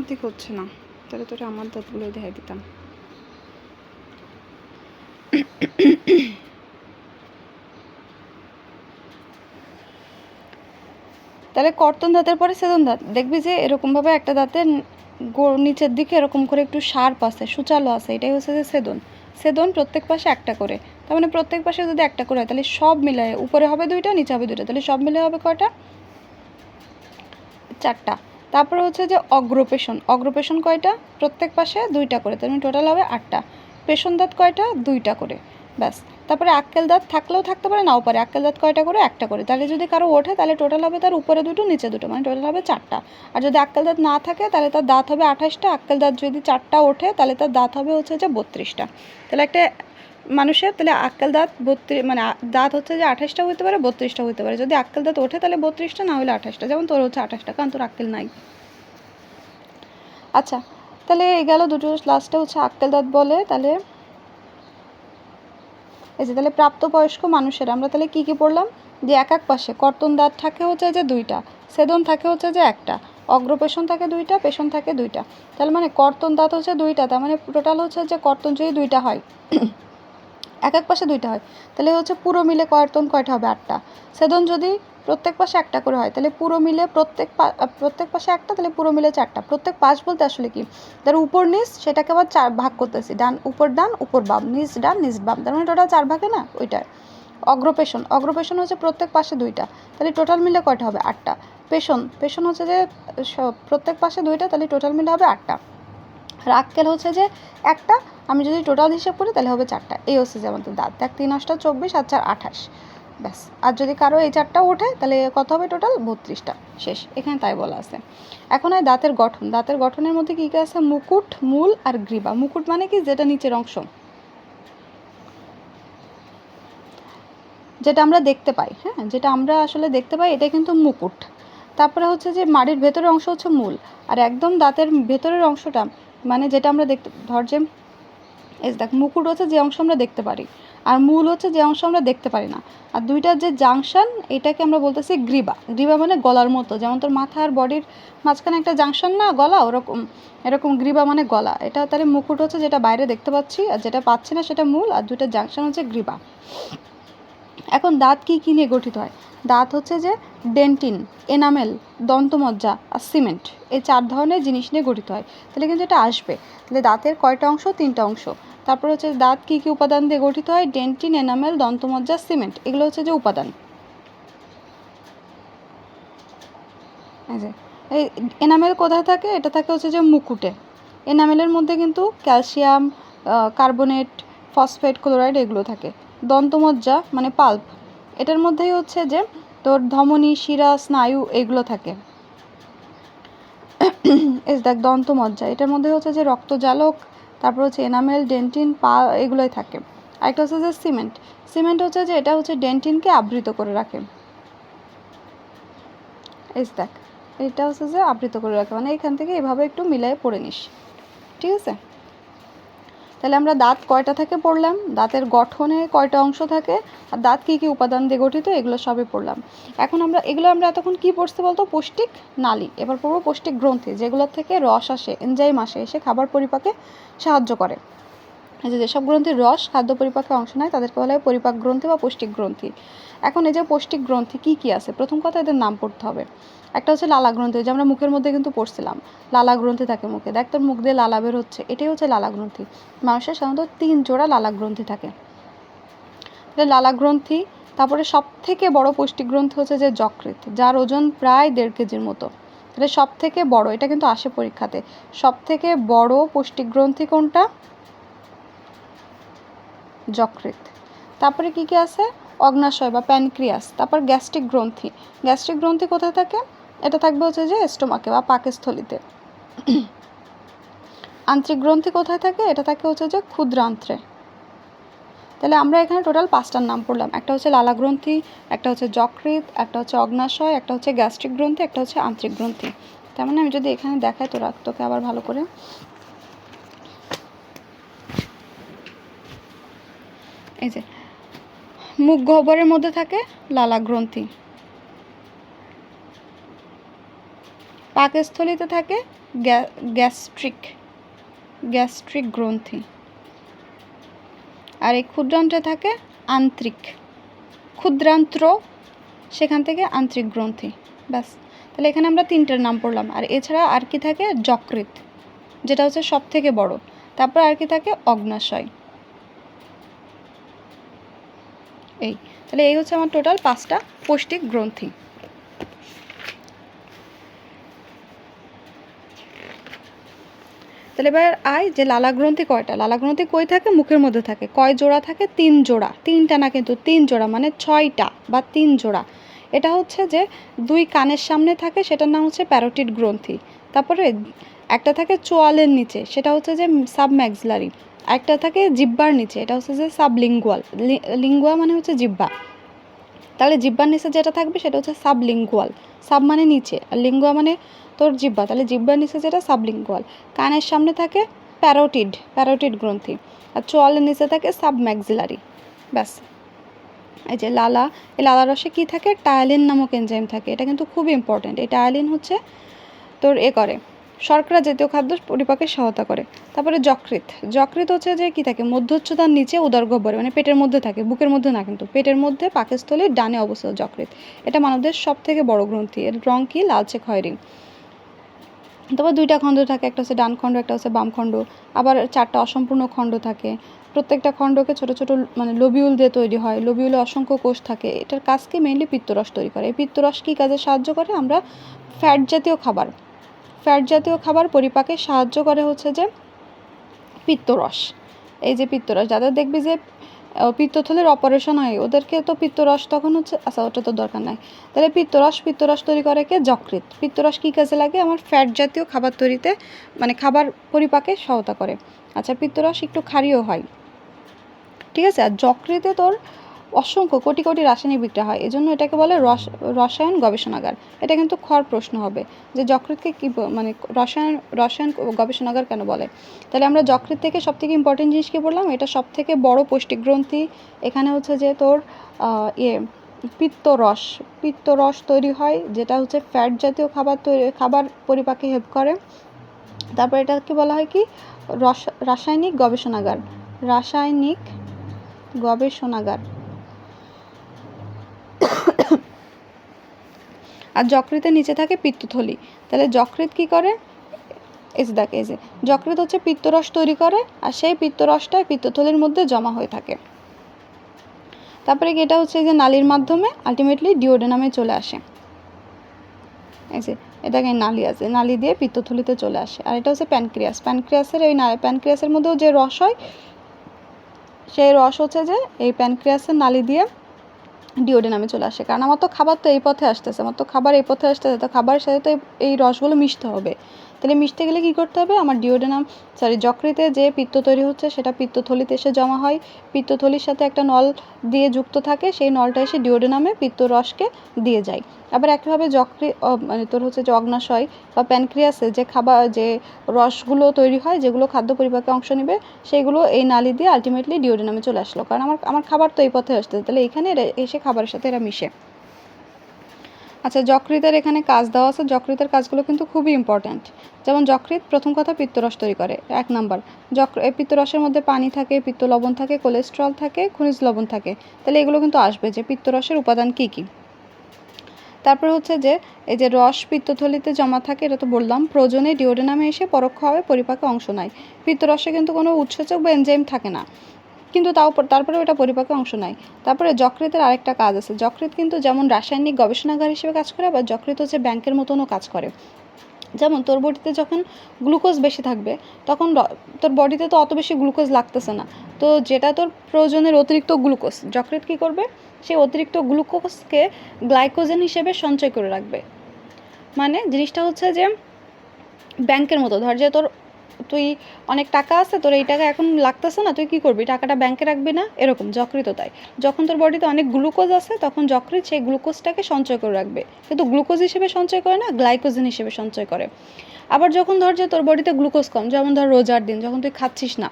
আমার দিক হচ্ছে না, তাহলে তোরা আমার দাঁতগুলোই দেখাই দিতাম। তাহলে কর্তন দাঁতের পরে ছেদন দাঁত দেখবি যে এরকমভাবে একটা দাঁতের নিচের দিকে এরকম করে একটু শার্প আছে, সূচালো আছে, এটাই হচ্ছে যে ছেদন। ছেদন প্রত্যেক পাশে একটা করে, তার মানে প্রত্যেক পাশে যদি একটা করে হয় তাহলে সব মিলায় উপরে হবে দুইটা, নিচে হবে দুইটা, তাহলে সব মিলে হবে কয়টা? চারটা। তারপরে হচ্ছে যে অগ্রপেশন, অগ্রপেশন কয়টা? প্রত্যেক পাশে দুইটা করে, তার মানে টোটাল হবে আটটা। পেশন দাঁত কয়টা? দুইটা করে, ব্যাস। তারপরে আক্কেল দাঁত থাকলেও থাকতে পারে, নাও পারে। আক্কেল দাঁত কয়টা করে? একটা করে। তাহলে যদি কারো ওঠে তাহলে টোটাল হবে তার উপরে দুটো নিচে দুটো, মানে টোটাল হবে চারটা। আর যদি আক্কেল দাঁত না থাকে তাহলে তার দাঁত হবে 28টা। আক্কেল দাঁত যদি চারটা ওঠে তাহলে তার দাঁত হবে হচ্ছে যে 32টা। তাহলে একটা মানুষের তাহলে আক্কেল দাঁত 32, মানে দাঁত হচ্ছে যে 28টা হতে পারে, 32টা হতে পারে। যদি আক্কেল দাঁত ওঠে তাহলে 32টা, না হলে 28টা। যেমন তোর হচ্ছে 28টা, কারণ তোর আক্কেল নাই। আচ্ছা, তাহলে এই গেল দুটো, লাস্টে হচ্ছে আক্কেল দাঁত বলে। তাহলে এই যে তাহলে প্রাপ্তবয়স্ক মানুষের আমরা তাহলে কী কী পড়লাম? যে এক এক পাশে কর্তন দাঁত থাকে হচ্ছে যে দুইটা, ছেদন থাকে হচ্ছে যে একটা, অগ্রপেশন থাকে দুইটা, পেশন থাকে দুইটা। তাহলে মানে কর্তন দাঁত হচ্ছে দুইটা, তার মানে টোটাল হচ্ছে যে কর্তন যদি দুইটা হয়, এক এক পাশে দুইটা হয়, তাহলে হচ্ছে পুরো মিলে কর্তন কয়টা হবে? আটটা। ছেদন যদি প্রত্যেক পাশে একটা করে হয় তাহলে পুরো মিলে প্রত্যেক পাশে একটা, তাহলে পুরো মিলে চারটা। প্রত্যেক পাশ বলতে আসলে কি, তার উপর নিচ সেটাকে আবার চার ভাগ করতেছি, ডান উপর বাম, নিচ ডান নিচ বাম, তার মানে টোটাল চার ভাগে না, ওইটাই। অগ্রপেশন, অগ্রপেশন হচ্ছে প্রত্যেক পাশে দুইটা, তাহলে টোটাল মিলে কয়টা হবে? আটটা। পেশন হচ্ছে যে প্রত্যেক পাশে দুইটা, তাহলে টোটাল মিলে হবে আটটা। আর আক্কেল হচ্ছে যে একটা, আমি যদি টোটাল হিসাব করি তাহলে হবে চারটা। এই হচ্ছে যে আমাদের দাঁত। দেখ 3 8 24 আর 4 28, ব্যাস। আর যদি কারো এই চারটা ওঠে তাহলে কত হবে? টোটাল 32টা। শেষ, এখানে তাই বলা আছে। এখন হয় দাঁতের গঠন। দাঁতের গঠনের মধ্যে কী কী আছে? মুকুট, মূল আর গ্রীবা। মুকুট মানে কি? যেটা নিচের অংশ, যেটা আমরা দেখতে পাই, হ্যাঁ, যেটা আমরা আসলে দেখতে পাই, এটা কিন্তু মুকুট। তারপরে হচ্ছে যে মাড়ির ভেতরের অংশ হচ্ছে মূল, আর একদম দাঁতের ভেতরের অংশটা মানে যেটা আমরা দেখতে, ধর যে এই দেখ, মুকুট হচ্ছে যে অংশ আমরা দেখতে পারি, আর মূল হচ্ছে যে অংশ আমরা দেখতে পারি না। আর দুইটার যে জাংশন, এটাকে আমরা বলতেছি গ্রীবা। গ্রীবা মানে গলার মতো, যেমন তোর মাথা আর বডির মাঝখানে একটা জাংশন না, গলা, ওরকম এরকম গ্রীবা মানে গলা। এটা তাহলে মুকুট হচ্ছে যেটা বাইরে দেখতে পাচ্ছি, আর যেটা পাচ্ছি না সেটা মূল, আর দুইটার জাংশন হচ্ছে গ্রীবা। এখন দাঁত কী কী নিয়ে গঠিত হয়? দাঁত হচ্ছে যে ডেন্টিন, এনামেল, দন্তমজ্জা আর সিমেন্ট, এই 4 ধরনের জিনিস নিয়ে গঠিত হয়। তাহলে কিন্তু এটা আসবে। তাহলে দাঁতের কয়টা অংশ? 3টা অংশ। তারপর হচ্ছে দাঁত কী কী উপাদান দিয়ে গঠিত হয়? ডেন্টিন, এনামেল, দন্তমজ্জা, সিমেন্ট, এগুলো হচ্ছে যে উপাদান। এই এনামেল কোথায় থাকে? এটা থাকে হচ্ছে যে মুকুটে। এনামেলের মধ্যে কিন্তু ক্যালসিয়াম, কার্বনেট, ফসফেট, ক্লোরাইড এগুলো থাকে। দন্তমজ্জা মানে পাল্প, এটার মধ্যেই হচ্ছে যে তোর ধমনী, শিরা, স্নায়ু এগুলো থাকে। দেখ দন্তমজ্জা, এটার মধ্যে হচ্ছে যে রক্তজালক, তারপর হচ্ছে এনামেল, ডেন্টিন, পা এগুলোই থাকে। আরেকটা হচ্ছে যে সিমেন্ট। সিমেন্ট হচ্ছে যে এটা হচ্ছে ডেন্টিনকে আবৃত করে রাখে। দেখ, এটা হচ্ছে যে আবৃত করে রাখে, মানে এখান থেকে এভাবে একটু মিলাই পড়ে নিস, ঠিক আছে? তাহলে আমরা দাঁত কয়টা থেকে পড়লাম, দাঁতের গঠনে কয়টা অংশ থাকে, আর দাঁত কী কী উপাদান দিয়ে গঠিত, এগুলো সবই পড়লাম। এখন আমরা এতক্ষণ কী পড়ছি বলতো? পৌষ্টিক নালী। এবার পড়বো পৌষ্টিক গ্রন্থি, যেগুলোর থেকে রস আসে, এনজাইম আসে, এসে খাবার পরিপাকে সাহায্য করে। এই যে যেসব গ্রন্থির রস খাদ্য পরিপাকে অংশ নেয় তাদেরকে বলা হয় পরিপাক গ্রন্থি বা পৌষ্টিক গ্রন্থি। এখন এই যে পৌষ্টিক গ্রন্থি কী কী আছে, প্রথম কথা এদের নাম পড়তে হবে। একটা হচ্ছে লালা গ্রন্থি, যে আমরা মুখের মধ্যে কিন্তু পড়ছিলাম, লালা গ্রন্থি থাকে মুখে। দেখ তোর মুখ দিয়ে লালা বের হচ্ছে, এটাই হচ্ছে লালা গ্রন্থি। মানুষের সাধারণত 3 জোড়া লালা গ্রন্থি থাকে। লালা গ্রন্থি। তারপরে সব থেকে বড় পৌষ্টিক গ্রন্থি হচ্ছে যে যকৃৎ, যার ওজন প্রায় 1.5 কেজির মতো। তাহলে সব থেকে বড়, এটা কিন্তু আসে পরীক্ষাতে, সব থেকে বড় পৌষ্টিক গ্রন্থি কোনটা? যকৃৎ। তারপরে কী কী আছে? অগ্নাশয় বা প্যানক্রিয়াস। তারপর গ্যাস্ট্রিক গ্রন্থি। গ্যাস্ট্রিক গ্রন্থি কোথায় থাকে? এটা থাকবে হচ্ছে যে স্টোমাকে বা পাকস্থলীতে। আন্ত্রিক গ্রন্থি কোথায় থাকে? এটা থাকে হচ্ছে যে ক্ষুদ্রান্ত্রে। তাহলে আমরা এখানে টোটাল 5টার নাম পড়লাম। একটা হচ্ছে লালা গ্রন্থি, একটা হচ্ছে যকৃৎ, একটা হচ্ছে অগ্নাশয়, একটা হচ্ছে গ্যাস্ট্রিক গ্রন্থি, একটা হচ্ছে আন্ত্রিক গ্রন্থি। তার মানে আমি যদি এখানে দেখাই তোকে আবার ভালো করে, এই যে মুখ গহ্বরের মধ্যে থাকে লালা গ্রন্থি, পাকস্থলীতে থাকে গ্যাস্ট্রিক গ্রন্থি। আর এই ক্ষুদ্রান্তে থাকে আন্ত্রিক, ক্ষুদ্রান্ত্র, সেখান থেকে আন্ত্রিক গ্রন্থি। ব্যাস, তাহলে এখানে আমরা 3টার নাম পড়লাম। আর এছাড়া আর কি থাকে, যকৃৎ, যেটা হচ্ছে সব থেকে বড়। তারপর আর কি থাকে, অগ্নাশয়। এই, তাহলে এই হচ্ছে আমার টোটাল 5টা পৌষ্টিক গ্রন্থি। তাহলে এবার যে লালা গ্রন্থি কয়টা? লালা গ্রন্থি কই থাকে? মুখের মধ্যে থাকে। কয় জোড়া থাকে? 3 জোড়া। 3টা না কিন্তু 3 জোড়া, মানে 6টা বা 3 জোড়া। এটা হচ্ছে যে 2 কানের সামনে থাকে, সেটার নাম হচ্ছে প্যারোটিড গ্রন্থি। তারপরে একটা থাকে চোয়ালের নিচে, সেটা হচ্ছে যে সাবম্যাক্সিলারি। একটা থাকে জিহ্বার নিচে, এটা হচ্ছে যে সাবলিঙ্গুয়াল। লিঙ্গুয়া মানে হচ্ছে জিহ্বা, তাহলে জিহ্বার নিচে যেটা থাকবে সেটা হচ্ছে সাবলিঙ্গুয়াল। সাব মানে নিচে, আর লিঙ্গুয়া মানে তোর জিহ্বা, তাহলে জিহ্বার নিচে যেটা সাবলিঙ্গুয়াল। কানের সামনে থাকে প্যারোটিড গ্রন্থি, আর চোয়ালের নিচে থাকে সাবম্যাক্সিলারি। ব্যাস। এই যে লালা, এই লালা রসে কী থাকে? টায়ালিন নামক এনজাইম থাকে। এটা কিন্তু খুব ইম্পর্টেন্ট। এই টায়ালিন হচ্ছে তোর করে শর্করা জাতীয় খাদ্য পরিপাকে সহায়তা করে। তারপরে যকৃৎ হচ্ছে যে কী থাকে? মধ্যচ্ছদার নিচে উদরগহ্বরে, মানে পেটের মধ্যে থাকে, বুকের মধ্যে না কিন্তু, পেটের মধ্যে পাকস্থলীর ডানে অবস্থিত যকৃৎ। এটা মানবদের সব থেকে বড় গ্রন্থি। এর রং কি? লালচে খয়েরি। তারপর 2টা খণ্ড থাকে, একটা হচ্ছে ডান খণ্ড, একটা হচ্ছে বাম খণ্ড। আবার 4টা অসম্পূর্ণ খণ্ড থাকে। প্রত্যেকটা খণ্ডকে ছোট ছোট মানে লোবিউল দিয়ে তৈরি হয়। লোবিউলে অসংখ্য কোষ থাকে। এটার কাজ কি? মেইনলি পিত্তরস তৈরি করে। এই পিত্তরস কী কাজে সাহায্য করে? আমরা ফ্যাট জাতীয় খাবার পরিপাকে সাহায্য করে হচ্ছে যে পিত্তরস। এই যে পিত্তরস, যাদের দেখবি যে পিত্তথলির অপারেশন হয়, ওদেরকে তো পিত্তরস তখন হচ্ছে, আচ্ছা ওটা তো দরকার নাই। তাহলে পিত্তরস তৈরি করে কে? যকৃৎ। পিত্তরস কী কাজে লাগে? আমার ফ্যাট জাতীয় খাবার তৈরিতে, মানে খাবার পরিপাকে সহায়তা করে। আচ্ছা, পিত্তরস একটু ক্ষারীয় হয়, ঠিক আছে। আর যকৃতে তোর অসংখ্য কোটি কোটি রাসায়নিক বিক্রিয়া হয়, এজন্য এটাকে বলে রসায়ন গবেষণাগার। এটা কিন্তু প্রশ্ন হবে যে যকৃতকে কি মানে রসায়ন গবেষণাগার কেন বলে। তাহলে আমরা যকৃৎ থেকে সবথেকে ইম্পর্টেন্ট জিনিস কি বললাম? এটা সবথেকে বড় পৌষ্টিক গ্রন্থি। এখানে হচ্ছে যে তোর পিত্তরস তৈরি হয়, যেটা হচ্ছে ফ্যাট জাতীয় খাবার পরিপাকে হেল্প করে। তারপর এটাকে বলা হয় কি? রাসায়নিক গবেষণাগার। আর যকৃতের নিচে থাকে পিত্তথলি। তাহলে যকৃৎ কি করে? যকৃৎ হচ্ছে পিত্তরস তৈরি করে, আর সেই পিত্তরসটাই পিত্তথলির মধ্যে জমা হয়ে থাকে। তারপরে এটা হচ্ছে যে নালীর মাধ্যমে আলটিমেটলি ডিওডেনামে চলে আসে। এই যে এটাকে নালী আছে, নালী দিয়ে পিত্তথলিতে চলে আসে। আর এটা হচ্ছে প্যানক্রিয়াসের মধ্যেও যে রস হয়, সেই রস হচ্ছে যে এই প্যানক্রিয়াসের নালী দিয়ে ডিওডেনামে চলে আসে। কারণ আমার তো খাবার তো এই পথে আসতেছে, তো খাবারের সাথে তো এই রসগুলো মিশতে হবে। তাহলে মিশতে গেলে কী করতে হবে? আমার যকৃতে যে পিত্ত তৈরি হচ্ছে সেটা পিত্তথলিতে এসে জমা হয়। পিত্তথলির সাথে একটা নল দিয়ে যুক্ত থাকে, সেই নলটা এসে ডিওডেনামে পিত্তরসকে দিয়ে যায়। আবার একইভাবে মানে তোর হচ্ছে যে অগ্নাশয় বা প্যানক্রিয়াসে যে রসগুলো তৈরি হয়, যেগুলো খাদ্য পরিপাকে অংশ নেবে, সেইগুলো এই নালী দিয়ে আলটিমেটলি ডিওডেনামে চলে আসলো। কারণ আমার খাবার তো এই পথে আসতেছে, তাহলে এইখানে এসে খাবারের সাথে এরা মিশে। আচ্ছা, যকৃতের এখানে কাজ দেওয়া আছে। যকৃতের কাজগুলো কিন্তু খুবই ইম্পর্ট্যান্ট। যেমন যকৃৎ প্রথম কথা পিত্তরস তৈরি করে, 1 নাম্বার। পিত্তরসের মধ্যে পানি থাকে, পিত্ত লবণ থাকে, কোলেস্ট্রল থাকে, খনিজ লবণ থাকে। তাহলে এগুলো কিন্তু আসবে যে পিত্তরসের উপাদান কী কী। তারপর হচ্ছে যে এই যে রস পিত্তথলিতে জমা থাকে, এটা তো বললাম। প্রয়োজনে ডিওডেনামে এসে পরোক্ষভাবে পরিপাকে অংশ নেয়। পিত্তরসে কিন্তু কোনো উৎসেচক বা এনজাইম থাকে না, কিন্তু তারপরে ওটা পরিপাকে অংশ নেয়। তারপরে যকৃতের আরেকটা কাজ আছে। যকৃৎ কিন্তু যেমন রাসায়নিক গবেষণাগার হিসেবে কাজ করে, আবার যকৃৎ হচ্ছে ব্যাংকের মতনও কাজ করে। যেমন তোর বডিতে যখন গ্লুকোজ বেশি থাকবে, তখন তোর বডিতে তো অত বেশি গ্লুকোজ লাগতেছে না, তো যেটা তোর প্রয়োজনের অতিরিক্ত গ্লুকোজ, যকৃৎ কী করবে? সেই অতিরিক্ত গ্লুকোজকে গ্লাইকোজেন হিসেবে সঞ্চয় করে রাখবে। মানে জিনিসটা হচ্ছে যে ব্যাংকের মতো। ধর যে তুই অনেক টাকা আছে, তোর এই টাকা এখন লাগতেছে না, তুই কী করবি? টাকাটা ব্যাংকে রাখবি না? এরকম যকৃৎও তাই। যখন তোর বডিতে অনেক গ্লুকোজ আছে, তখন যকৃৎ সেই গ্লুকোজটাকে সঞ্চয় করে রাখবে, কিন্তু গ্লুকোজ হিসেবে সঞ্চয় করে না, গ্লাইকোজেন হিসেবে সঞ্চয় করে। আবার যখন ধর যে তোর বডিতে গ্লুকোজ কম, যেমন ধর রোজার দিন যখন তুই খাচ্ছিস না,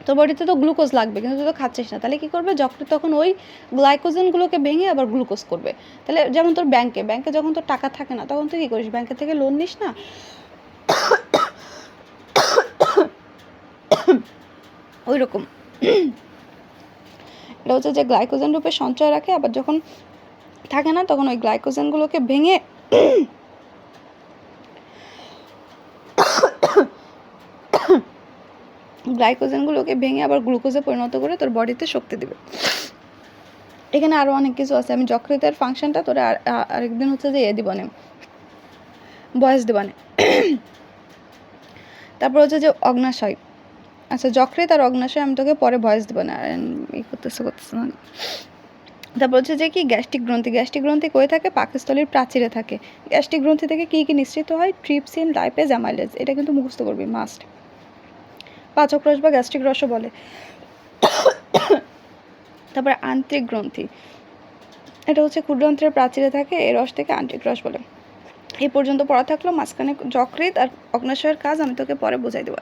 তোর বডিতে তো গ্লুকোজ লাগবে, কিন্তু তুই তো খাচ্ছিস না, তাহলে কী করবে? যকৃৎ তখন ওই গ্লাইকোজেনগুলোকে ভেঙে আবার গ্লুকোজ করবে। তাহলে যেমন তোর ব্যাংকে যখন তোর টাকা থাকে না, তখন তুই কী করিস? ব্যাংকের থেকে লোন নিস না, ওই রকম এটা হচ্ছে যে গ্লাইকোজেন রূপে সঞ্চয় রাখে, আবার যখন থাকে না তখন ওই গ্লাইকোজেনগুলোকে ভেঙে আবার গ্লুকোজে পরিণত করে তোর বডিতে শক্তি দিবে। এখানে আরও অনেক কিছু আছে, আমি যকৃতের ফাংশনটা তোরা আরেকদিন হচ্ছে যে দিবানে বয়স দিবানে। তারপর হচ্ছে যে অগ্নাশয়, আচ্ছা যকৃৎ আর অগ্নাশয় আমি তোকে পরে ভয়েস দেবো না, করতেছে না। তারপর হচ্ছে যে কি গ্যাস্ট্রিক গ্রন্থি কই থাকে? পাকস্থলীর প্রাচীরে থাকে। গ্যাস্ট্রিক গ্রন্থি থেকে কি কি নিঃসৃত হয়? Trypsin, lipase, amylase. এটা কিন্তু মুখস্থ করবি মাস্ট। পাচক রস বা গ্যাস্ট্রিক রসও বলে। তারপরে আন্ত্রিক গ্রন্থি, এটা হচ্ছে ক্ষুদ্রান্ত্রের প্রাচীরে থাকে, এই রস থেকে আন্ত্রিক রস বলে। এই পর্যন্ত পড়া থাকলো, মাঝখানে যকৃৎ আর অগ্নাশয়ের কাজ আমি তোকে পরে বোঝাই দেবো।